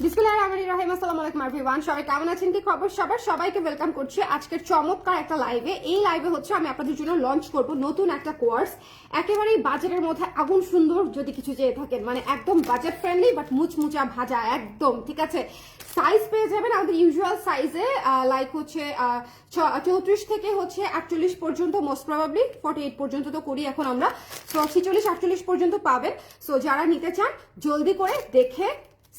বিসমিল্লাহিররহমানিররহিম। আসসালামু আলাইকুম এভরিওয়ান, সবাই কেমন আছেন, কি খবর সবার? সবাইকে ওয়েলকাম করছি আজকের চমৎকার একটা লাইভে। এই লাইভে হচ্ছে আমি আপনাদের জন্য লঞ্চ করব নতুন একটা কোর্স, একেবারেই বাজেটের মধ্যে আগুন সুন্দর। যদি কিছু চেয়ে থাকেন মানে একদম বাজেট ফ্রেন্ডলি বাট মুচমুচা ভাজা একদম, ঠিক আছে? সাইজ পেয়ে যাবেন আমাদের ইউজুয়াল সাইজে, লাইক হচ্ছে 34 থেকে হচ্ছে 48 পর্যন্ত, মোস্ট প্রবাবলি 48 পর্যন্ত তো করি এখন আমরা। সো 46 48 পর্যন্ত পাবেন। সো যারা নিতে চান জলদি করে দেখে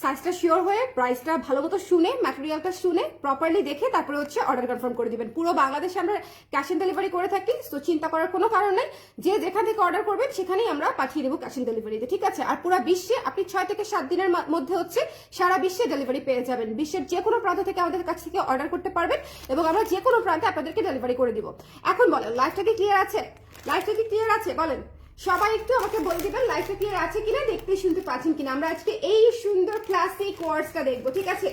সাইজটা শিওর হয়ে প্রাইসটা ভালো মতো শুনে ম্যাটেরিয়ালটা শুনে প্রপারলি দেখে তারপরে হচ্ছে অর্ডার কনফার্ম করে দিবেন। পুরো বাংলাদেশে আমরা ক্যাশ অন ডেলিভারি করে থাকি, তো চিন্তা করার কোনো কারণ নেই। যে যেখান থেকে অর্ডার করবেন সেখানেই আমরা পাঠিয়ে দেবো ক্যাশ অন ডেলিভারিতে, ঠিক আছে? আর পুরো বিশ্বে আপনি 6 থেকে 7 দিনের মধ্যে হচ্ছে সারা বিশ্বে ডেলিভারি পেয়ে যাবেন। বিশ্বের যে কোনো প্রান্ত থেকে আমাদের কাছ থেকে অর্ডার করতে পারবেন এবং আমরা যে কোনো প্রান্তে আপনাদেরকে ডেলিভারি করে দিব। এখন বলেন লাইফটা কি ক্লিয়ার আছে? লাইফটা কি ক্লিয়ার আছে বলেন সবাই? একটু আমাকে বলে দিবেন লাইফটা ক্লিয়ার আছে কিনা, দেখতে শুনতে পাচ্ছেন কিনা। আমরা আজকে এই সুন্দর ক্লাসিক কোর্সটা দেখবো, ঠিক আছে?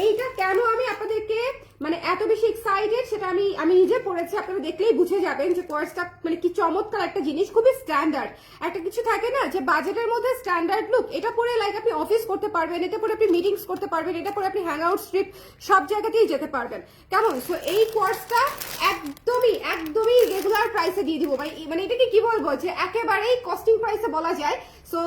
এইটা কেন আমি আপনাদেরকে মানে এত বেশি এক্সাইটেড সেটা আমি নিজে পড়েছি, আপনারা দেখলেই বুঝে যাবেন যে কোর্সটা মানে কি চমৎকার একটা জিনিস, খুবই স্ট্যান্ডার্ড একটা কিছু থাকে না যে বাজেটের মধ্যে স্ট্যান্ডার্ড লুক। এটা পরে লাইক আপনি অফিস করতে পারবেন, এটা পরে আপনি মিটিংস করতে পারবেন, এটা পরে আপনি হ্যাং আউট স্ট্রিপ সব জায়গাতেই যেতে পারবেন। কেমন? সো এই কোর্সটা একদমই রেগুলার প্রাইসে দিয়ে দিব, মানে এটাকে কি বলবো যে একেবারেই কস্টিং প্রাইসে বলা যায়। সো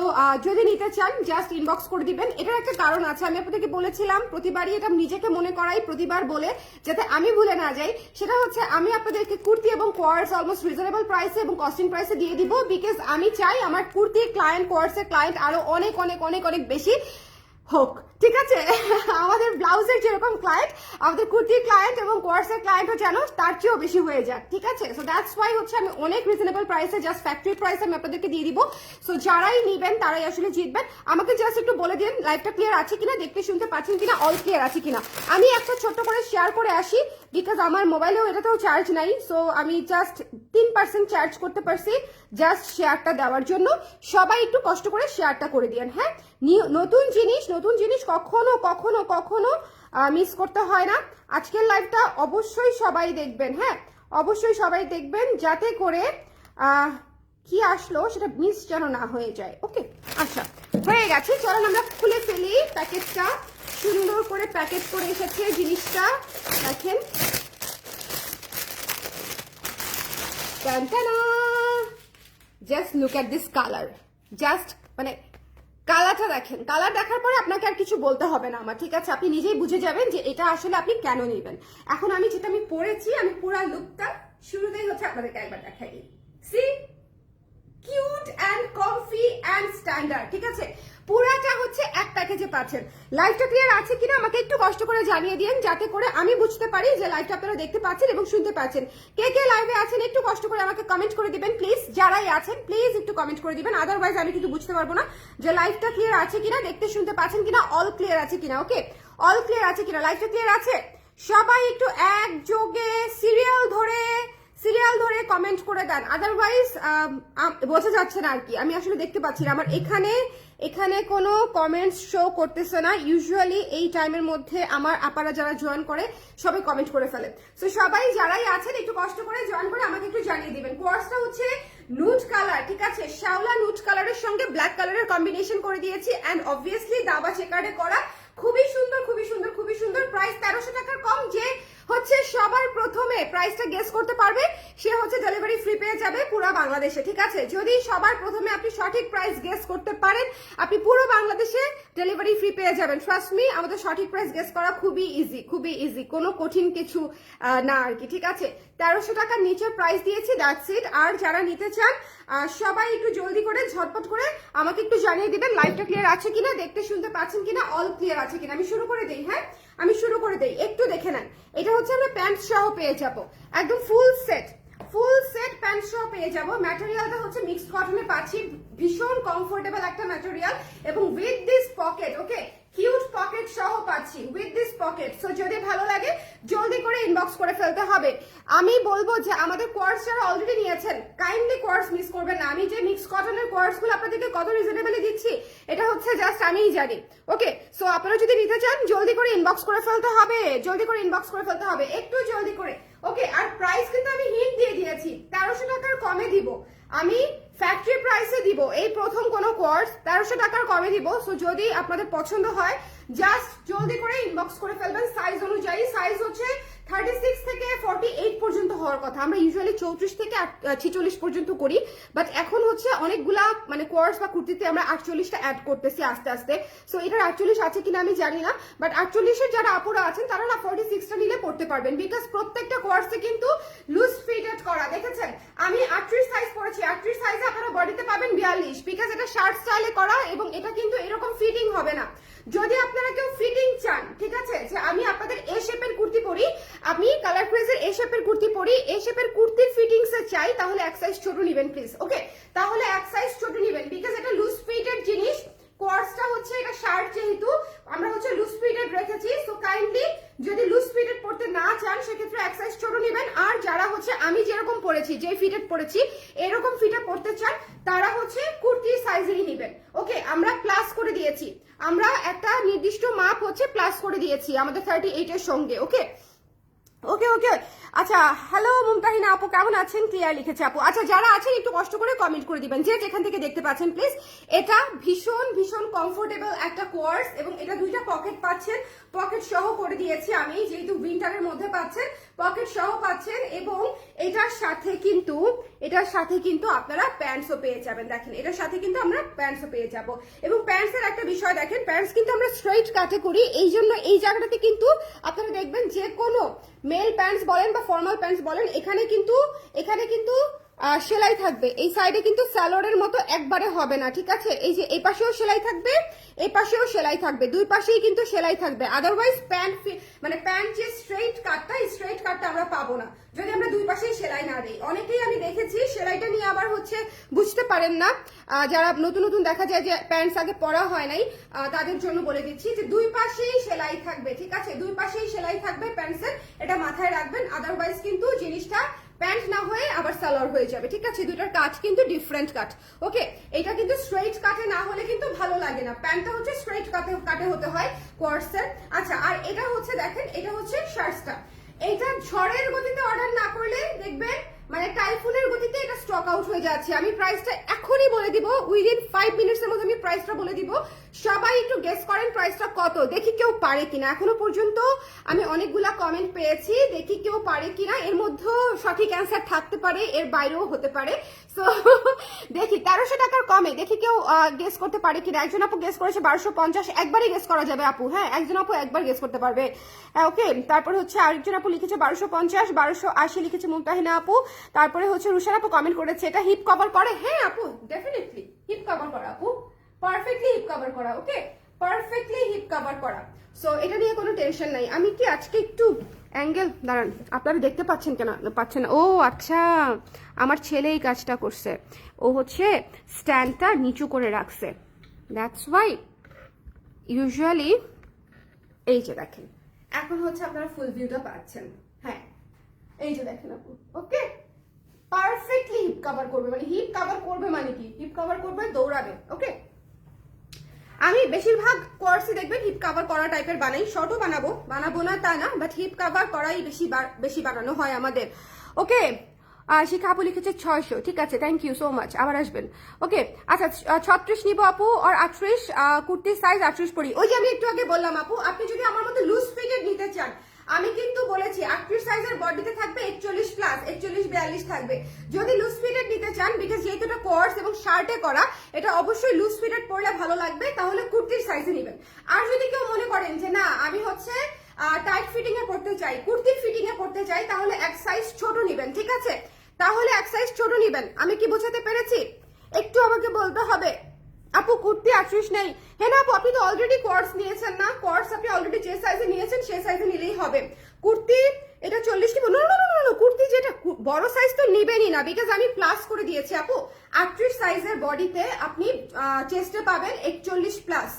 যদি নিতে চান জাস্ট ইনবক্স করে দিবেন। এটার একটা কারণ আছে, আমি আপনাদেরকে বলেছিলাম প্রতিবারই, এটা নিজেকে মনে করাই প্রতিবার বলে যাতে আমি ভুলে না যাই। সেটা হচ্ছে আমি আপনাদেরকে কুর্তি এবং কোয়ার্স অলমোস্ট রিজনেবল প্রাইসে এবং কস্টিং প্রাইসে দিয়ে দিব, বিকজ আমি চাই আমার কুর্তি ক্লায়েন্ট কোয়ার্সের ক্লায়েন্ট আরো অনেক অনেক অনেক অনেক বেশি হোক, ঠিক আছে? আমাদের ব্লাউজের যেরকম ক্লায়েন্ট আমাদের কুর্তির ক্লায়েন্ট এবং কোর্সের ক্লায়েন্টও যেন তার চেয়েও বেশি হয়ে যাক, ঠিক আছে? সো দ্যাটস ওয়াই হচ্ছে আমি অনেক রিজনেবল প্রাইসে জাস্ট ফ্যাক্টরি প্রাইসে আমি আপনাদেরকে দিয়ে দিব। সো যারাই নিবেন তারাই আসলে জিতবেন। আমাকে জাস্ট একটু বলে দিন লাইভটা ক্লিয়ার আছে কিনা, দেখতে শুনতে পাচ্ছেন কিনা, অল ক্লিয়ার আছে কিনা। আমি একটা ছোট্ট করে শেয়ার করে আসি, বিকজ আমার মোবাইলেও এটাতেও চার্জ নাই। সো আমি জাস্ট 3% চার্জ করতে পারছি জাস্ট শেয়ারটা দেওয়ার জন্য। সবাই একটু কষ্ট করে শেয়ারটা করে দিন, হ্যাঁ? নতুন জিনিস কখনো কখনো কখনো মিস করতে হয় না। আজকের লাইভটা অবশ্যই সবাই দেখবেন, হ্যাঁ? অবশ্যই সবাই দেখবেন যাতে করে কি আসলো সেটা মিস যেন না হয়ে যায়। ওকে, আচ্ছা হয়ে গেছে, চলেন আমরা খুলে ফেলি প্যাকেটটা। সুন্দর করে প্যাকেট করে এসেছে জিনিসটা, দেখেন। Just look at this colour, just মানে কালারটা দেখেন। কালার দেখার পরে আপনাকে আর কিছু বলতে হবে না আমার, ঠিক আছে? আপনি নিজেই বুঝে যাবেন যে এটা আসলে আপনি কেন নেবেন। এখন আমি যেটা আমি পরেছি, আমি পুরো লুকটা শুরুতেই হচ্ছে আপনাদেরকে একবার দেখাই দিই। See, cute and comfy and standard, ঠিক আছে? পুরাটা হচ্ছে এক প্যাকেজে পাচ্ছেন। লাইভটা ক্লিয়ার আছে কিনা আমাকে একটু কষ্ট করে জানিয়ে দিন, যাতে করে আমি বুঝতে পারি যে লাইভটা আপনারা দেখতে পাচ্ছেন এবং শুনতে পাচ্ছেন। কে কে লাইভে আছেন একটু কষ্ট করে আমাকে কমেন্ট করে দিবেন প্লিজ। যারাই আছেন প্লিজ একটু কমেন্ট করে দিবেন, আদারওয়াইজ আমি কিন্তু বুঝতে পারবো না যে লাইভটা ক্লিয়ার আছে কিনা, দেখতে শুনতে পাচ্ছেন কিনা, অল ক্লিয়ার আছে কিনা। ওকে, অল ক্লিয়ার আছে কিনা, লাইভটা ক্লিয়ার আছে? সবাই একটু একযোগে সিরিয়াল ধরে কমেন্ট করে দেন, আদারওয়াইজ বোঝা যাচ্ছে না আর কি। আমি আসলে দেখতে পাচ্ছি না, আমার এখানে কোনো কমেন্টস শো করতেছে না। ইউজুয়ালি এই টাইমের মধ্যে আমার আপারা যারা জয়েন করে সবাই কমেন্ট করে ফেলে। সো সবাই যারাই আছেন একটু কষ্ট করে জয়েন করে আমাকে একটু জানিয়ে দিবেন। কোর্সটা হচ্ছে নুড কালার, ঠিক আছে? শ্যাওলা নুড কালারের সঙ্গে ব্ল্যাক কালারের কম্বিনেশন করে দিয়েছি, অ্যান্ড অবভিয়াসলি দাবা চেকারে করা। খুবই সুন্দর, খুবই সুন্দর, খুবই সুন্দর। প্রাইস 1300 টাকার কম। যে হচ্ছে সবার প্রথমে প্রাইসটা গেস করতে পারবে সে হচ্ছে ডেলিভারি ফ্রি পেয়ে যাবে পুরো বাংলাদেশে, ঠিক আছে? যদি সবার প্রথমে আপনি সঠিক প্রাইস গেস করতে পারেন আপনি পুরো বাংলাদেশে ডেলিভারি ফ্রি পেয়ে যাবেন। ট্রাস্ট মি, আমাদের সঠিক প্রাইস গেস করা খুবই ইজি, কোনো কঠিন কিছু না আর কি, ঠিক আছে? 1300 টাকার নিচে প্রাইস দিয়েছি, দ্যাটস ইট। আর যারা নিতে চান সবাই একটু জলদি করে ঝটপট করে আমাকে একটু জানিয়ে দিবেন লাইভটা ক্লিয়ার আছে কিনা, দেখতে শুনতে পাচ্ছেন কিনা, অল ক্লিয়ার আছে কিনা। আমি শুরু করে দিই, হ্যাঁ আমি শুরু করে দিই, একটু দেখে নেন। এটা হচ্ছে আমরা প্যান্ট সহ পেয়ে যাবো, একদম ফুল সেট প্যান্ট সহ পেয়ে যাবো। ম্যাটেরিয়ালটা হচ্ছে মিক্সড কটনে পাচ্ছি, ভীষণ কমফোর্টেবল একটা ম্যাটেরিয়াল এবং with this pocket, okay, cute pocket সহ পাচ্ছি উইথ দিস পকেট। সো যদি ভালো লাগে জলদি করে ইনবক্স করে ফেলতে হবে। আমি বলবো যে আমাদের কোর্স যারা অলরেডি নিয়েছেন কাইন্ডলি কোর্স মিস করবেন না। আমি যে মিক্স কটনের কোর্সগুলো আপনাদেরকে কত রিজনেবলি দিচ্ছি এটা হচ্ছে জাস্ট আমিই জানি। ওকে, সো আপনারা যদি নিতে চান জলদি করে ইনবক্স করে ফেলতে হবে, একটু জলদি করে। ওকে, আর প্রাইস কিন্তু আমি হিন্ট দিয়ে দিয়েছি 1300 টাকার কমে দিব। আমি ফ্যাক্টরি প্রাইসে দিব এই প্রথম কোনো কোর্স 1300 টাকার কমে দিব। সো যদি আপনাদের পছন্দ হয় জাস্ট জলদি করে ইনবক্স করে ফেলবেন সাইজ অনুযায়ী। সাইজ হচ্ছে 36 থেকে 48 পর্যন্ত হওয়ার কথা। আমরা ইউজুয়ালি 34 থেকে 46 পর্যন্ত করি, বাট এখন হচ্ছে অনেকগুলা মানে কোর্স বা কুর্তিতে আমরা 48টা অ্যাড করতেছি আস্তে আস্তে। সো এটার 48 আছে কিনা আমি জানি না, বাট 48 এর যারা আপুরা আছেন তারা না 46টা নিলে পড়তে পারবেন, বিকজ প্রত্যেকটা কোর্সে কিন্তু লুজ ফিটেড করা। দেখেছেন আমি 38 সাইজ পরেছি, 38 সাইজে আপনারা বডিতে পাবেন 42, বিকজ এটা শার্ট স্টাইলে করা এবং এটা কিন্তু এরকম ফিটিং হবে না। যদি আপনারা কেউ ফিটিং চান, ঠিক আছে, যে আমি আপনাদের এ শেপের কুর্তি পরি, আমি কালার ক্রেজের এ শেপের কুর্তি পরি, এ শেপের কুর্তির ফিটিংস এ চাই, তাহলে এক সাইজ ছোট নেবেন প্লিজ। ওকে, তাহলে এক সাইজ ছোট নেবেন, বিকজ এটা লুজ ফিটেড জিনিস। কোর্সটা হচ্ছে এটা শার্ট, যেহেতু আমরা হচ্ছে লুজ ফিটেড রেখেছি। সো কাইন্ডলি যদি লুজ ফিটেড পড়তে না চান সেক্ষেত্রে এক সাইজ ছোট নেবেন। আর যারা হচ্ছে আমি যেরকম পরেছি, যে ফিটেড পরেছি এরকম ফিটে পড়তে চান তারা হচ্ছে কুর্তি সাইজেরই নেবেন। ওকে, আমরা প্লাস করে দিয়েছি, আমরা একটা নির্দিষ্ট মাপ হচ্ছে প্লাস করে দিয়েছি আমাদের 38 এর সঙ্গে। ওকে ওকে ওকে আচ্ছা, হ্যালো মুমতাহিনা আপু, কেমন আছেন? ক্লিয়ার লিখেছে আপু। আচ্ছা, যারা আছেন একটু কষ্ট করে কমেন্ট করে দিবেন, যে যেখান থেকে দেখতে পাচ্ছেন প্লিজ। এটা ভীষণ ভীষণ কমফোর্টেবল একটা কোয়ার্স এবং এটা দুইটা পকেট পাচ্ছেন, পকেট সহ করে দিয়েছি আমি, যেহেতু উইন্টারের মধ্যে পাচ্ছেন পকেট সহ পাচ্ছেন। এবং এটার সাথে কিন্তু আপনারা প্যান্টসও পেয়ে যাবেন। দেখেন এটার সাথে কিন্তু আমরা প্যান্টসও পেয়ে যাব। এবং প্যান্টসের একটা বিষয় দেখেন, প্যান্টস কিন্তু আমরা স্ট্রেইট কাটে করি, এই জন্য এই জায়গাটাতে কিন্তু আপনারা দেখবেন যে কোনো মেল প্যান্টস বলেন বা ফর্মাল প্যান্টস বলেন, এখানে কিন্তু সেলাই থাকবে। এই সাইডে কিন্তু স্যালোয়ারের মতো একবারে হবে না, ঠিক আছে? এই যে এই পাশেও সেলাই থাকবে, এই পাশেও সেলাই থাকবে, দুই পাশেই কিন্তু সেলাই থাকবে। আদারওয়াইজ প্যান্ট যে স্ট্রেইট কাটটা আমরা পাবো না যদি আমরা দুই পাশেই সেলাই না দিই। অনেকেই আমি দেখেছি সেলাইটা নিয়ে আবার হচ্ছে বুঝতে পারেন না, যারা নতুন দেখা যায় যে প্যান্টস আগে পরা হয় নাই, তাদের জন্য বলে দিচ্ছি যে দুই পাশেই সেলাই থাকবে, ঠিক আছে? দুই পাশেই সেলাই থাকবে প্যান্টসের, এটা মাথায় রাখবেন। আদারওয়াইজ কিন্তু জিনিসটা প্যান্ট না হয়ে আবার সালোয়ার হয়ে যাবে, ঠিক আছে? দুইটার কাট কিন্তু ডিফারেন্ট কাট। ওকে, এটা কিন্তু স্ট্রেইট কাটে না হলে কিন্তু ভালো লাগে না, প্যান্টটা হচ্ছে স্ট্রেইট কাটে হতে হয় কোয়ার্সের। আচ্ছা, আর এটা হচ্ছে দেখেন, এটা হচ্ছে শার্টসটা। এইটা ঝড়ের গতিতে অর্ডার না করলে দেখবেন মানে টাইফুনের গতিতে এটা স্টক আউট হয়ে যাচ্ছে। আমি প্রাইসটা এখনই বলে দিব, উইদিন 5 মিনিটস এর মধ্যে আমি প্রাইসটা বলে দিব। সবাই একটু গেস করেন প্রাইসটা কত, দেখি কেউ পারে কিনা। এখনো পর্যন্ত আমি অনেকগুলা কমেন্ট পেয়েছি, দেখি কেউ পারে কিনা। এর মধ্যে সঠিক অ্যান্সার থাকতে পারে, এর বাইরেও হতে পারে। সো দেখি 1300 টাকার কমে, দেখি কেউ গেস করতে পারে কিনা। একজন আপু গেস করেছে 1250, একবারই গেস করা যাবে আপু। হ্যাঁ, একজন আপু একবার গেস করতে পারবে। ওকে, তারপরে হচ্ছে আরেকজন আপু লিখেছে 1250, 1280 লিখেছে মুমতাহিনা আপু। তারপরে হচ্ছে রুশান আপু কমেন্ট করেছে এটা হিপ কভার করে। হ্যাঁ আপু, ডেফিনেটলি হিপ কভার করা আপু, পারফেক্টলি হিপ কভার করা। ওকে, পারফেক্টলি হিপ কভার করা। সো এটা নিয়ে কোনো টেনশন নাই। আমি কি আজকে একটু অ্যাঙ্গেল দাঁড়ান, আপনারা দেখতে পাচ্ছেন কেন? পাচ্ছেন না? ও আচ্ছা, আমার ছেলে এই কাজটা করছে, ও হচ্ছে স্ট্যান্ডটা নিচু করে রাখছে, দ্যাটস ওয়াই। ইউজুয়ালি এই যে দেখেন, এখন হচ্ছে আপনারা ফুল ভিউটা পাচ্ছেন। হ্যাঁ, এই যে দেখেন আপু। ওকে, পারফেক্টলি হিপ কভার করবে, মানে হিপ কভার করবে মানে কি, হিপ কভার করবে, দৌড়াবে। ওকে, আমি বেশিরভাগ কোর্সে দেখবেন হিপ কভার করা টাইপের বানাই, শর্টও বানাবো না তা না, বাট হিপ কভার করাই বেশি বানানো হয় আমাদের। ওকে, শিখা আপু লিখেছে 600, ঠিক আছে, থ্যাংক ইউ সো মাচ, আবার আসবেন। ওকে, আচ্ছা 36 নিবো আপু, আর 38 কুর্তির সাইজ 38 পরি। ওই যে আমি একটু আগে বললাম আপু, আপনি যদি আমার মধ্যে লুজ ফিটেড নিতে চান, আমি কিন্তু বলেছি 38 সাইজের বডিতে থাকবে 41 প্লাস, 41-42 থাকবে। যদি লুজ ফিটেড নিতে চান, বিকজ যেহেতু এটা কোর্স এবং শার্টে করা, এটা অবশ্যই লুজ ফিটেড পরলে ভালো লাগবে, তাহলে কুর্তির সাইজে নেবেন। আর যদি কেউ মনে করেন যে না আমি হচ্ছে টাইট ফিটিং এ পড়তে চাই, কুর্তির ফিটিং এ পড়তে চাই, তাহলে এক সাইজ ছোট নেবেন, ঠিক আছে? তাহলে এক সাইজ ছোট নেবেন। আমি কি বোঝাতে পেরেছি? একটু আমাকে বলতে হবে। আপু কুর্তি 38 নেই। হ্যাঁ না আপু, আপনি তো অলরেডি কোর্স নিয়েছেন না, কোর্স আপনি অলরেডি যে সাইজে নিয়েছেন সেই সাইজে নিলেই হবে। কুর্তি এটা 40 নিব, no no no no, kurti যেটা বড় সাইজ তো নিবেনই না, বিকজ আমি প্লাস করে দিয়েছি আপু। 38 সাইজের বডিতে আপনি চেস্টে পাবেন 41 প্লাস।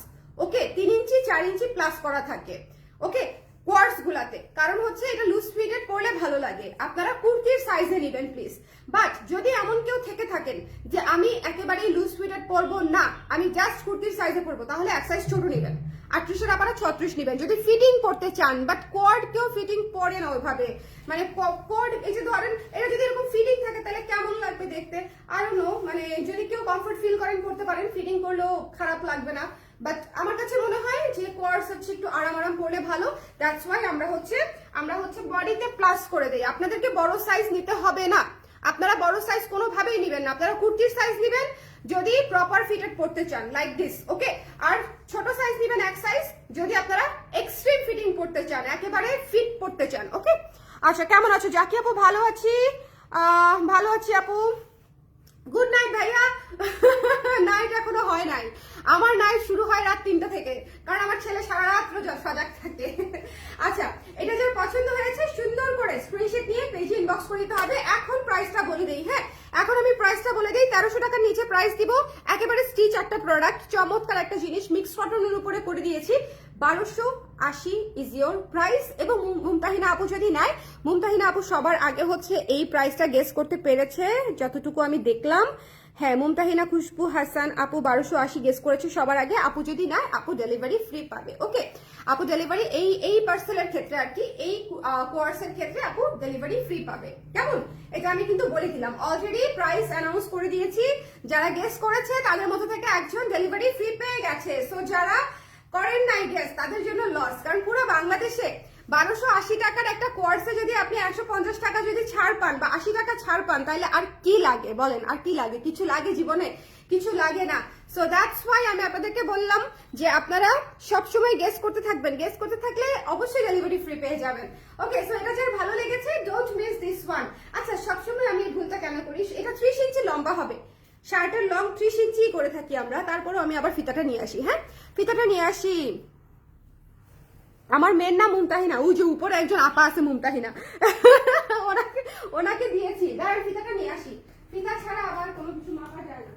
ওকে, 3 ইঞ্চি 4 ইঞ্চি প্লাস করা থাকে। ওকে, কোয়ার্স গুলাতে, কারণ হচ্ছে এটা লুজ ফিটেড পরলে ভালো লাগে। আপনারা কুর্তির সাইজে নেবেন প্লিজ। বাট যদি এমন কেউ থেকে থাকেন যে আমি একেবারেই লুজ ফিটেড পরবো না, আমি জাস্ট কুর্তির সাইজে পরবো, তাহলে এক সাইজ ছোট নেবেন, 38-এর আবার 36 নেবেন যদি ফিটিং পড়তে চান। বাট কোয়ার্ড কেউ ফিটিং পরে না ওইভাবে, মানে কোয়ার্ড এই যে ধরেন এটা যদি এরকম ফিটিং থাকে তাহলে কেমন লাগবে দেখতে, আর নো মানে যদি কেউ কমফর্ট ফিল করেন করতে পারেন, ফিটিং করলেও খারাপ লাগবে না। বাট আমার কাছে মনে হয় যে কোয়ার্স হচ্ছে একটু আরাম আরাম পরলে ভালো। দ্যাটস ওয়াই আমরা হচ্ছে বডিতে প্লাস করে দেই। আপনাদেরকে বড় সাইজ নিতে হবে না, আপনারা বড় সাইজ কোনোভাবেই নেবেন না, আপনারা কুর্তির সাইজ নেবেন যদি প্রপার ফিটেড পড়তে চান, লাইক দিস, ওকে। আর ছোট সাইজ নেবেন এক সাইজ যদি আপনারা এক্সট্রিম ফিটিং পড়তে চান, একেবারে ফিট পড়তে চান, ওকে। আচ্ছা, কেমন আছো জাকি আপু? ভালো আছি, ভালো আছি আপু। গুড নাইট ভাইয়া। নাইট এখনো হয় নাই, আমার নাইট শুরু হয় রাত 3টা থেকে, কারণ আমার ছেলে সারা রাত্র সজাগ থাকে। আচ্ছা, এটা যার পছন্দ হয়েছে সুন্দর করে স্ক্রিনশট নিয়ে পেজে ইনবক্স করে দিতে হবে। এখন প্রাইসটা বলে দেই, হ্যাঁ এখন আমি প্রাইসটা বলে দিই। 1300 টাকার নিচে প্রাইস দিব, একেবারে স্টিচ একটা প্রোডাক্ট, চমৎকার একটা জিনিস, মিক্স কটনের উপরে করে দিয়েছি। 1280 ইজ ইয়োর প্রাইস। এবং মুমতাহিনা আপু যদি নেয়, মুমতাহিনা আপু সবার আগে হচ্ছে এই প্রাইসটা গেস করতে পেরেছে যতটুকু আমি দেখলাম। হ্যাঁ, মুমতাহিনা খুশবু হাসান আপু 1280 গেস করেছে সবার আগে। আপু যদি নেয় আপু ডেলিভারি ফ্রি পাবে, ওকে। আপু ডেলিভারি এই পার্সেলের ক্ষেত্রে আর কি, এই কোর্সের ক্ষেত্রে আপু ডেলিভারি ফ্রি পাবে, কেমন? এটা আমি কিন্তু বলে দিলাম, অলরেডি প্রাইস অ্যানাউন্স করে দিয়েছি। যারা গেস করেছে তাদের মধ্যে থেকে একজন ডেলিভারি ফ্রি পেয়ে গেছে। সো যারা করেন নাই গেস তাদের জন্য লস, কারণ পুরো বাংলাদেশে 1280 টাকার একটা কোর্সে যদি আপনি 150 টাকা যদি ছাড় পান বা 80 টাকা ছাড় পান, তাহলে আর কি লাগে বলেন? আর কি লাগে? কিছু লাগে জীবনে? কিছু লাগে না। সো দ্যাটস ওয়াই আমি আপনাদেরকে বললাম যে আপনারা সবসময় গেস করতে থাকবেন, গেস করতে থাকলে অবশ্যই ডেলিভারি ফ্রি পেয়ে যাবেন, ওকে। সো এটা যার ভালো লেগেছে ডোন্ট মিস দিস ওয়ান। আচ্ছা, সবসময় আমি এই ভুলটা কেন করি? এটা 30 ইঞ্চি লম্বা হবে, শার্টের লং 30 ইঞ্চি করে থাকি আমরা, তারপরেও আমি আবার ফিতাটা নিয়ে আসি। হ্যাঁ, ফিতাটা নিয়ে আসি। আমার মেয়ের নাম মুমতাহিনা, ওই যে উপরে একজন আপা আছে মুমতাহিনা, ওনাকে দিয়েছি। দাঁড়ান ফিতাটা নিয়ে আসি, ফিতা ছাড়া আবার কোনো কিছু মাপা যায় না।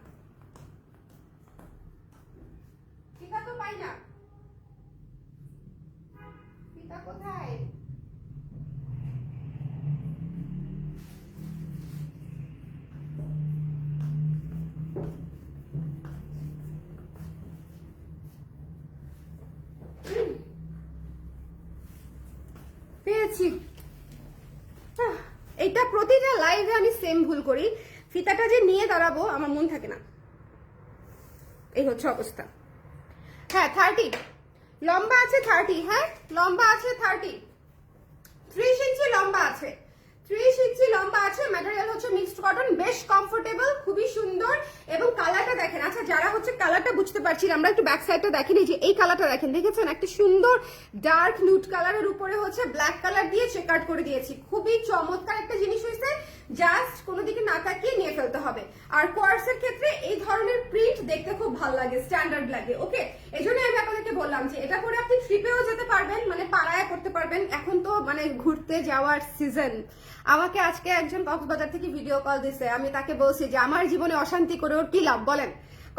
ফিতা তো পাই না, ফিতা কোথায়? পেয়েছি। এটা প্রতিটা লাইভে আমি সেম ভুল করি, ফিতাটা যে নিয়ে দাঁড়াবো আমার মন থাকে না, এই হচ্ছে অবস্থা। হ্যাঁ 30 লম্বা আছে, 30, হ্যাঁ লম্বা আছে 30, 30 ইঞ্চি লম্বা আছে, 30 ইঞ্চি লম্বা আছে। ম্যাটেরিয়াল হচ্ছে মিক্সড কটন, বেশ কমফোর্টেবল, খুবই সুন্দর। এবং কালারটা দেখেন। আচ্ছা, যারা হচ্ছে কালারটা বুঝতে পারছি না, আমরা একটু ব্যাক সাইডটা দেখিনি, যে এই কালারটা দেখেন, দেখেছেন একটা সুন্দর ডার্ক নুট কালারের উপরে হচ্ছে ব্ল্যাক কালার দিয়ে চেকার্ড করে দিয়েছি। খুবই চমৎকার একটা জিনিস হয়েছে, জাস্ট কোনো দিকে না তাকিয়ে নিয়ে ফেলতে হবে। আর কোয়ার্সের ক্ষেত্রে এই ধরনের প্রিন্ট দেখতে খুব ভালো লাগে, স্ট্যান্ডার্ড লাগে, ওকে। এই জন্য আমি আপনাদেরকে বললাম যে এটা করে আপনি ট্রিপেও যেতে পারবেন, মানে পাড়ায় করতে পারবেন। এখন তো মানে ঘুরতে যাওয়ার সিজন। আমাকে আজকে একজন কক্সবাজার থেকে ভিডিও কল দিছে, আমি তাকে বলছি যে আমার জীবনে অশান্তি করে ওর কি লাভ বলেন?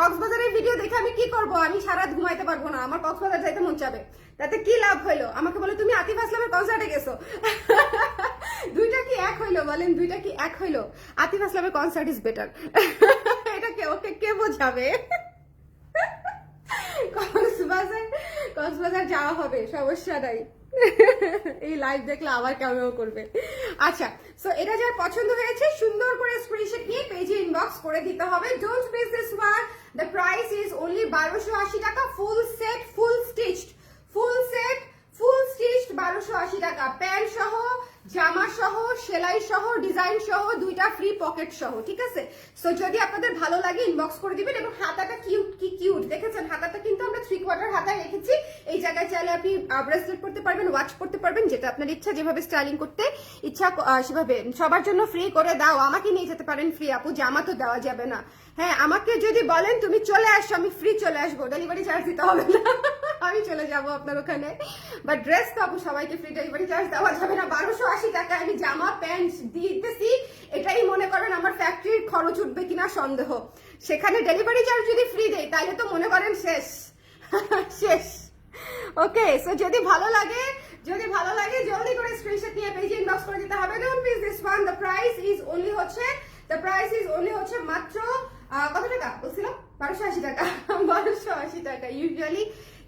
কক্সবাজারের ভিডিও দেখে আমি কি করব? আমি সারা রাত ঘুমাইতে পারবো না, আমার কক্সবাজার যাইতে মন চাবে, তাতে কি লাভ হইলো? আমাকে বলে তুমি আতিফ আসলামের কনসার্টে গেছো। দুইটা কি এক হইলো বলেন? দুইটা কি এক হইলো? আতিফ আসলামের কনসার্ট ইজ বেটার। এটা ওকে কে বোঝাবে? কক্সবাজার যাওয়া হবে, সমস্যা নাই। এই লাইভ দেখলে আবার কেমন করবে। আচ্ছা, সো এটা যার পছন্দ হয়েছে সুন্দর করে স্ক্রিনশট নিয়ে পেজে ইনবক্স করে দিতে হবে। Don't miss this one. The price is only 1280 টাকা। Full set, full stitched, full set full stitched 1280 টাকা। প্যান্ট সহ, জামা সহ, সেলাই সহ, ডিজাইন সহ, দুইটা ফ্রি পকেট সহ, ঠিক আছে? সো যদি আপনাদের ভালো লাগে ইনবক্স করে দিবেন। এবং হাতাটা কিউট, কি কিউট দেখেছেন? হাতাটা কিন্তু আমরা 3/4 হাতায় রেখেছি। এই জায়গায় চাইলে আপনি ব্রেসলেট করতে পারবেন, ওয়াচ করতে পারবেন, যেটা আপনার ইচ্ছা, যেভাবে স্টাইলিং করতে ইচ্ছা সেভাবে। সবার জন্য ফ্রি করে দাও, আমাকে নিয়ে যেতে পারেন ফ্রি আপু, জামা তো দেওয়া যাবে না। হ্যাঁ, আমাকে যদি বলেন তুমি চলে আসো, আমি ফ্রি চলে আসবো, ডেলিভারি চার্জ দিতে হবে না, আমি চলে যাবো আপনার ওখানে। বাট ড্রেস তো আপু সবাইকে ফ্রি ডেলিভারি চার্জ দেওয়া যাবে না। 1280 টাকা আমি জামা প্যান্ট দিতেছি, এটাই মনে করেন আমার ফ্যাক্টরির খরচ উঠবে কিনা সন্দেহ। সেখানে ডেলিভারি চার্জ যদি ফ্রি দেয় তাহলে তো মনে করেন শেষ শেষ। ওকে, সো যদি ভালো লাগে যদি ভালো লাগে জলদি করে স্ক্রিনশট নিয়ে পেজে ইনবক্স করে দিতে হবে। Don't miss this one. The price is only হচ্ছে মাত্র কত টাকা বলছিলাম? 1280 টাকা। 1280 টাকা।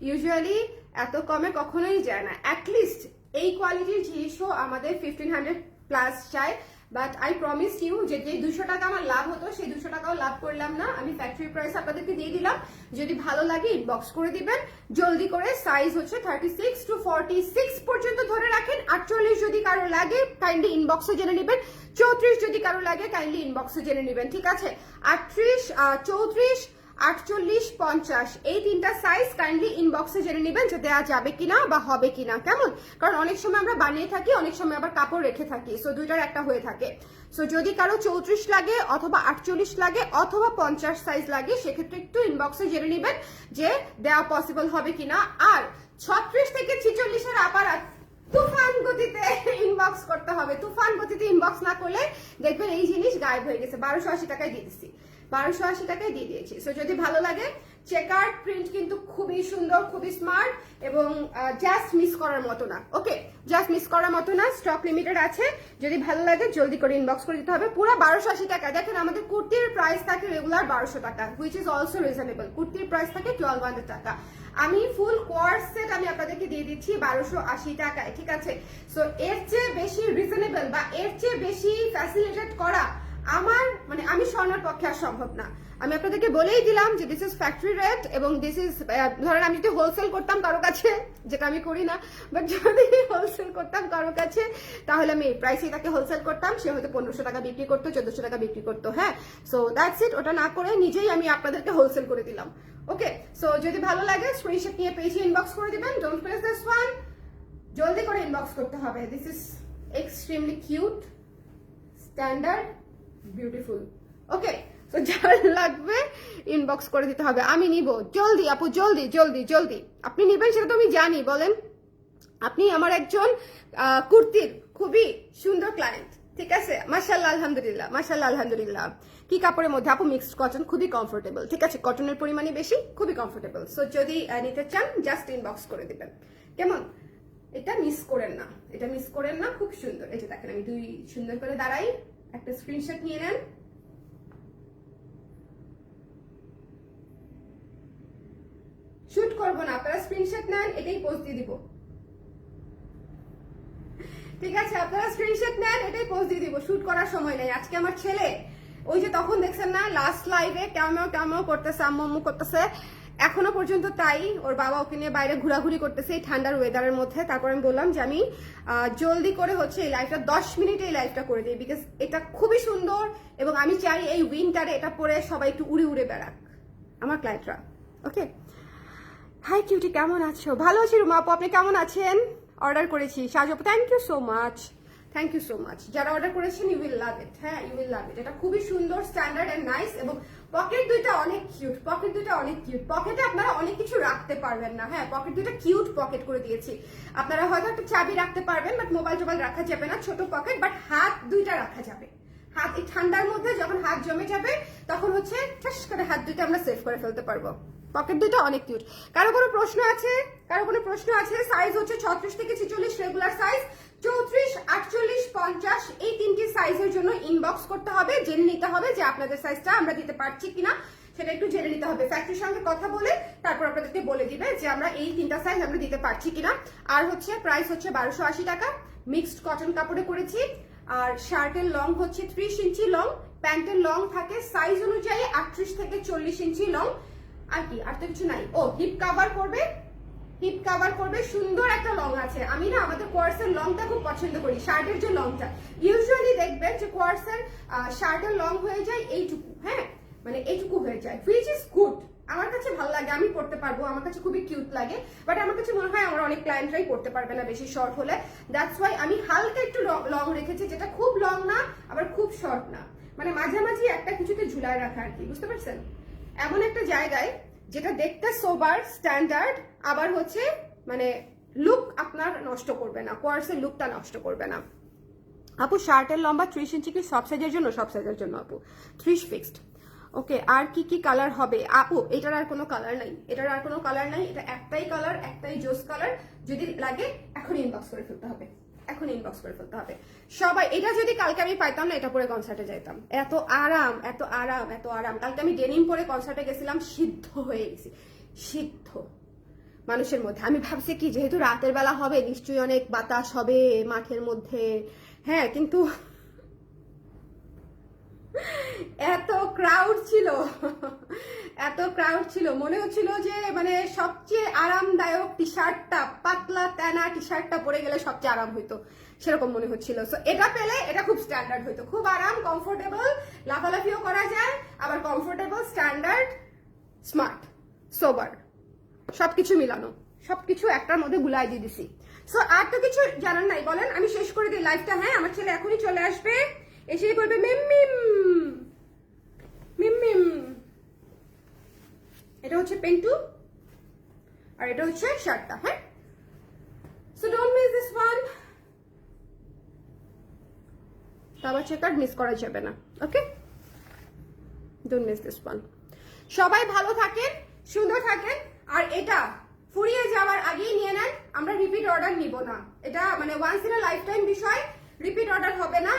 ইউজুয়ালি এত কমে কখনোই যায় না। অ্যাটলিস্ট এই কোয়ালিটির জিনিসও আমাদের 1500 প্লাস চাই। বাট আই প্রমিস ইউ যে 200 টাকা আমার লাভ হতো সেই 200 টাকাও লাভ করলাম না। আমি ফ্যাক্টরি প্রাইস আপনাদেরকে দিয়ে দিলাম। যদি ভালো লাগে ইনবক্স করে দিবেন জলদি করে। সাইজ হচ্ছে 36 to 46 পর্যন্ত ধরে রাখেন। 48 যদি কারো লাগে কাইন্ডলি ইনবক্সে জেনে নেবেন। 34 যদি কারো লাগে কাইন্ডলি ইনবক্সে জেনে নেবেন, ঠিক আছে? 38, 34, 48, 50 এই তিনটা সাইজ কাইন্ডলি ইনবক্সে জেনে নেবেন যে দেওয়া যাবে কিনা বা হবে কিনা, কেমন? কারণ অনেক সময় আমরা বানিয়ে থাকি, অনেক সময় আবার কাপড় রেখে থাকি, সো দুইটার একটা হয়ে থাকে। সো যদি কারো 34 লাগে অথবা 48 লাগে অথবা 50 সাইজ লাগে সেক্ষেত্রে একটু ইনবক্সে জেনে নেবেন যে দেওয়া পসিবল হবে কিনা। আর 36 থেকে 46 এর আবার তুফান গতিতে ইনবক্স করতে হবে। তুফান গতিতে ইনবক্স না করলে দেখবেন এই জিনিস গায়েব হয়ে গেছে। 1280 টাকায় দিয়ে দিচ্ছি, 1280 টাকায় দিয়ে দিয়েছি। সো যদি ভালো লাগে, চেকার প্রিন্ট কিন্তু খুবই সুন্দর, খুবই স্মার্ট এবং জাস্ট মিস করার মতো না। ওকে, জাস্ট মিস করার মতো না। স্টক লিমিটেড আছে। যদি ভালো লাগে জলদি করে ইনবক্স করে দিতে হবে। পুরো 1280 টাকা। দেখেন আমাদের কুর্তির প্রাইস থাকে রেগুলার 1200 টাকা, হুইচ ইজ অলসো রিজনেবল। কুর্তির প্রাইস থাকে 1200 টাকা। আমি ফুল কোয়ার্স সেট আমি আপনাদেরকে দিয়ে দিচ্ছি 1280 টাকায়, ঠিক আছে? সো এর চেয়ে বেশি রিজনেবল বা এর চেয়ে বেশি ফ্যাসিলিটেট করা আমি স্বর্ণের পক্ষে আর সম্ভব না। আমি আপনাদেরকে বলেই দিলাম যে দিস ইজ ফ্যাক্টরি রেট এবং দিস ইজ, ধরেন আমি যদি হোলসেল করতাম কারো কাছে, যেটা আমি করি না, বাট যদি হোলসেল করতাম কারো কাছে তাহলে আমি এই প্রাইসেই তাকে হোলসেল করতাম। সে হয়তো 1500 টাকা বিক্রি করতো, 1400 টাকা বিক্রি করতো। হ্যাঁ, সো দ্যাটস ইট। ওটা না করে নিজেই আমি আপনাদেরকে হোলসেল করে দিলাম। ওকে, সো যদি ভালো লাগে স্ক্রিনশট নিয়ে পেজে ইনবক্স করে দিবেন। Don't miss this one. জলদি করে ইনবক্স করতে হবে। This is extremely cute, standard, beautiful. Okay, তো যার লাগবে ইনবক্স করে দিতে হবে। আমি নিব জলদি আপু, জলদি জলদি জলদি। আপনি নিবেন সেটা তো আমি জানি। বলেন, আপনি আমার একজন কুর্তির খুবই সুন্দর ক্লায়েন্ট, ঠিক আছে? মাশাআল্লাহ, আলহামদুলিল্লাহ, মাশাআল্লাহ, আলহামদুলিল্লাহ। কি কাপড়ের মধ্যে আপু? মিক্সড কটন, খুবই কমফোর্টেবল, ঠিক আছে? কটনের পরিমাণে বেশি, খুবই কমফোর্টেবল। সো যদি নিতে চান জাস্ট ইনবক্স করে দিবেন, কেমন? এটা মিস করেন না, এটা মিস করেন না, খুব সুন্দর। এই যে দেখেন আমি দুই সুন্দর করে দাঁড়াই, একটা স্ক্রিনশট নিয়ে নেন। শুট করবো না, আপনারা স্ক্রিনশট নেন, এটাই পোস্ট দিয়ে দিব, ঠিক আছে? আপনারা স্ক্রিনশট নেন, এটাই পোস্ট দিয়ে দিব। শুট করার সময় নেই। আজকে আমার ছেলে ওই যে তখন দেখছেন না লাস্ট লাইভে কেমন করতেছে, আম্মু করতেছে, এখনো পর্যন্ত তাই। ওর বাবা ওকে নিয়ে বাইরে ঘোরাঘুরি করতেছে এই ঠান্ডার ওয়েদারের মধ্যে। তারপর আমি বললাম যে আমি জলদি করে হচ্ছে এই লাইভটা 10 মিনিটে এই লাইভটা করে দিই, বিকজ এটা খুবই সুন্দর এবং আমি চাই এই উইন্টারে এটা পরে সবাই একটু উড়ে উড়ে বেড়াক আমার ক্লায়েন্টরা। ওকে, হাই কিউটি, কেমন আছো? ভালো আছি রুমা আপু, আপনি কেমন আছেন? অর্ডার করেছি সাজু আপু, thank you so much, thank you so much. যারা অর্ডার করেছেন ইউ উইল লাভ ইট। হ্যাঁ, ইউ উইল লাভ ইট। এটা খুবই সুন্দর, স্ট্যান্ডার্ড এন্ড নাইস এবং পকেট দুইটা অনেক কিউট। পকেট দুইটা অনেক কিউট। পকেটে আপনারা অনেক কিছু রাখতে পারবেন না। হ্যাঁ, পকেট দুইটা কিউট পকেট করে দিয়েছি। আপনারা হয়তো একটা চাবি রাখতে পারবেন, বাট মোবাইল টোবাইল রাখা যাবে না। ছোট পকেট, বাট হাত দুইটা রাখা যাবে। হাত এই ঠান্ডার মধ্যে যখন হাত জমে যাবে তখন হচ্ছে ঠাস করে হাত দুইটা আমরা সেভ করে ফেলতে পারবো। পকেট দুইটা অনেক কিউট। কারো কোনো প্রশ্ন আছে? সাইজ হচ্ছে 36 থেকে 46 রেগুলার সাইজ, 34, 48, 50 এই তিনটি সাইজের জন্য ইনবক্স করতে হবে। জেনে নিতে হবে যে আপনাদের সাইজটা আমরা দিতে পারছি কিনা, সেটা একটু জেনে নিতে হবে। ফ্যাক্টরির সঙ্গে কথা বলে তারপর আপনাদেরকে বলে দিবে যে আমরা এই তিনটা সাইজ আমরা দিতে পারছি কিনা। আর হচ্ছে প্রাইস হচ্ছে 1280 টাকা। মিক্সড কটন কাপড়ে করেছি। আর শার্টের লং হচ্ছে 30 ইঞ্চি লং, প্যান্টের লং থাকে সাইজ অনুযায়ী 38 থেকে 40 ইঞ্চি লং। আর কি, আর তো কিছু নাই। ও হিপ কাভার করবে, হিপ কাভার করবে, সুন্দর একটা লং আছে। আমি না আমাদের কোয়ার্সের লংটা খুব পছন্দ করি। শার্টের যে লংটা ইউজুয়ালি দেখবেন যে কোয়ার্সের শার্টের লং হয়ে যায় এইটুকু, হ্যাঁ মানে এইটুকু হয়ে যায়, হুইচ ইজ গুড। আমার কাছে ভালো লাগে, আমি পড়তে পারবো, আমার কাছে খুবই কিউট লাগে। বাট আমার কাছে মনে হয় আমার অনেক ক্লায়েন্টরাই পড়তে পারবে না বেশি শর্ট হলে। দ্যাটস ওয়াই আমি হালকা একটু লং রেখেছি, যেটা খুব লং না আবার খুব শর্ট না, মানে মাঝামাঝি একটা কিছুতে ঝুলায় রাখা আর কি, বুঝতে পারছেন? এমন একটা জায়গায় যেটা দেখতে সোবার, স্ট্যান্ডার্ড, আবার হচ্ছে মানে লুক আপনার নষ্ট করবে না, কোয়ার্সের লুকটা নষ্ট করবে না। আপু শার্টের লম্বা 30 ইঞ্চি কি সব সাইজের জন্য? সব সাইজের জন্য আপু, 30 ফিক্সড। ওকে, আর কি কি কালার হবে আপু? এটার আর কোনো কালার নাই, এটার আর কোনো কালার নাই, এটা একটাই কালার, একটাই জোস কালার। যদি লাগে এখন ইনবক্স করে ফেলতে হবে, এখন ইনবক্স করে ফেলতে হবে সবাই। এটা যদি কালকে আমি পাইতাম না, এটা পরে কনসার্টে যাইতাম। এত আরাম, এত আরাম, এত আরাম। কালকে আমি ডেনিম পরে কনসার্টে গেছিলাম, সিদ্ধ হয়ে গেছি, সিদ্ধ মানুষের মধ্যে। আমি ভাবছি কি, যেহেতু রাতের বেলা হবে নিশ্চয়ই অনেক বাতাস হবে মাঠের মধ্যে, হ্যাঁ, কিন্তু এত ক্রাউড ছিল, এত ক্রাউড ছিল, মনে হচ্ছিল যে মানে সবচেয়ে আরামদায়ক টি শার্টটা, পাতলা তেনা টি শার্টটা পরে গেলে সবচেয়ে আরাম হইতো, সেরকম মনে হচ্ছিল। সো এটা পেলে এটা খুব স্ট্যান্ডার্ড হইতো, খুব আরাম, কমফোর্টেবল, লাফালাফিও করা যায়, আবার কমফোর্টেবল, স্ট্যান্ডার্ড, স্মার্ট, সোবার, সবকিছু মিলানো, সবকিছু একটার মধ্যে গুলাই দিয়ে দিছি। সো আর তো কিছু জানার নাই, বলেন আমি শেষ করে দিই লাইভটা। হ্যাঁ, আমার ছেলে এখনই চলে আসবে, এসেই বলবে মিম মিম মিম মিম। এটা হচ্ছে পেন্টু আর এটা হচ্ছে শার্টটা। হ্যাঁ, so don't miss this one. তারপর চেকআউট মিস করা যাবে না, ওকে, ডোন্ট মিস দিস ওয়ান। সবাই ভালো থাকেন, সুন্দর থাকেন, আর এটা ফুরিয়ে যাওয়ার আগেই নিয়ে নেন। আমরা রিপিট অর্ডার নিব না, এটা মানে once in a life time বিষয়, রিপিট অর্ডার হবে না।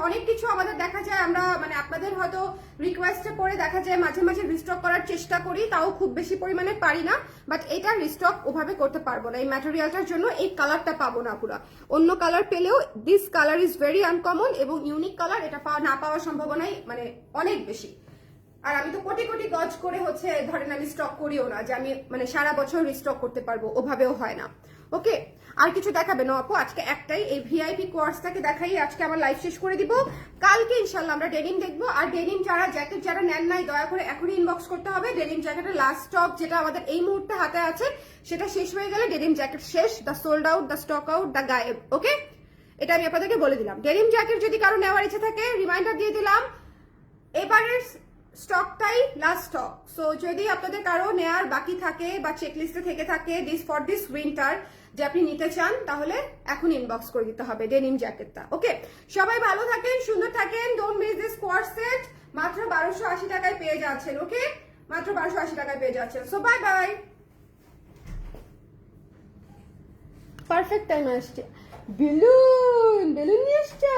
অনেক কিছু আমাদের দেখা যায়, আমরা মানে আপনাদের হয়তো রিকোয়েস্টে পরে দেখা যায় মাঝে মাঝে রিস্টক করার চেষ্টা করি, তাও খুব বেশি পরিমাণে পারি না। বাট এটা রিস্টক ওভাবে করতে পারবো না, এই ম্যাটেরিয়ালটার জন্য এই কালারটা পাবো না পুরো। অন্য কালার পেলেও this colour is very uncommon এবং ইউনিক কালার, এটা না পাওয়ার সম্ভাবনাই মানে অনেক বেশি। আর আমি তো কোটি কোটি গজ করে হচ্ছে ধরেন আমি স্টক করিও না যে আমি মানে সারা বছর রিস্টক করতে পারবো, ওভাবেও হয় না। ওকে, আর কিছু দেখাবে না আপু? আজকে একটাই এই ভিআইপি কোর্সটাকে দেখাই, আজকে আমার লাইভ শেষ করে দিব। কালকে ইনশাল্লাহ আমরা ডেনিম দেখবো। আর ডেনিম যারা জ্যাকেট যারা নেন নাই, দয়া করে এখনই ইনবক্স করতে হবে। ডেনিম জ্যাকেটের লাস্ট স্টক যেটা আমাদের এই মুহূর্তে হাতে আছে, সেটা শেষ হয়ে গেলে ডেনিম জ্যাকেট শেষ, the sold out, the stock out, the গায়েব। ওকে, এটা আমি আপনাদেরকে বলে দিলাম। ডেনিম জ্যাকেট যদি কারো নেওয়ার ইচ্ছে থাকে, রিমাইন্ডার দিয়ে দিলাম, এবারের স্টকটাই লাস্ট স্টক। সো যদি আপনাদের কারো নেয়ার বাকি থাকে বা চেকলিস্টে থেকে থাকে ফর দিস উইন্টার যে আপনি নিতে চান, তাহলে এখন ইনবক্স করে দিতে হবে ডেনিম জ্যাকেটটা। ওকে, সবাই ভালো থাকেন, সুন্দর থাকেন, don't miss this quart set. মাত্র 1280 টাকায় পেয়ে যাচ্ছেন। ওকে, মাত্র 1280 টাকায় পেয়ে যাচ্ছেন। So bye bye. Perfect time আসছে। বেলুন নিয়ে এসছো।